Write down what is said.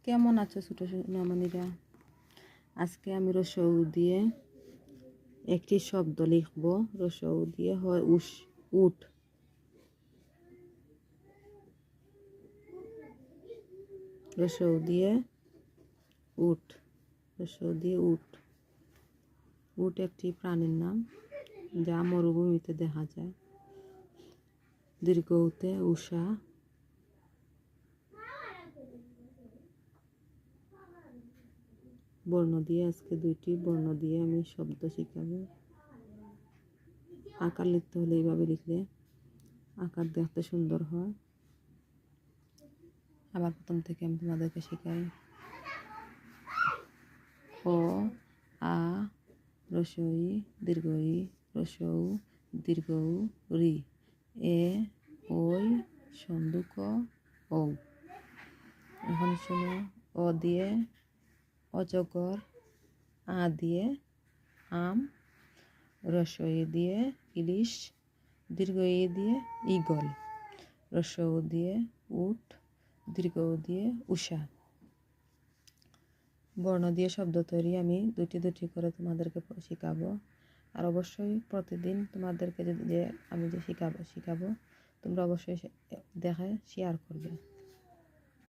কেমন আছো ছোট সোনামণিরা? আজকে আমি রসৌ দিয়ে একটি শব্দ লিখব। রসৌ দিয়ে হয় উট। রসৌ দিয়ে উট। রসৌ দিয়ে উট। উট একটি প্রাণীর নাম যা মরুভূমিতে দেখা যায়। দীর্ঘ উতে উষা। বর্ণ দিয়ে আজকে দুইটি বর্ণ দিয়ে আমি শব্দ শিখাবো। আকার লিখতে হলে এইভাবে লিখলে আকার দেখতে সুন্দর হয়। আবার প্রথম থেকে আমি তোমাদেরকে শিখাই। ক, আ, রসই, দীর্ঘই, রসৌ, দীর্ঘ রি, এ, ওই, সন্দুক, ও। এখন শোনো, অ দিয়ে অজগর, আ দিয়ে আম, রসই দিয়ে ইলিশ, দীর্ঘ ই দিয়ে ঈগল, রসৌ দিয়ে উট, দীর্ঘ দিয়ে উষা। বর্ণ দিয়ে শব্দ তৈরি আমি দুটি করে তোমাদেরকে শেখাবো। আর অবশ্যই প্রতিদিন তোমাদেরকে যে আমি যে শিখাবো তোমরা অবশ্যই দেখে শেয়ার করবে।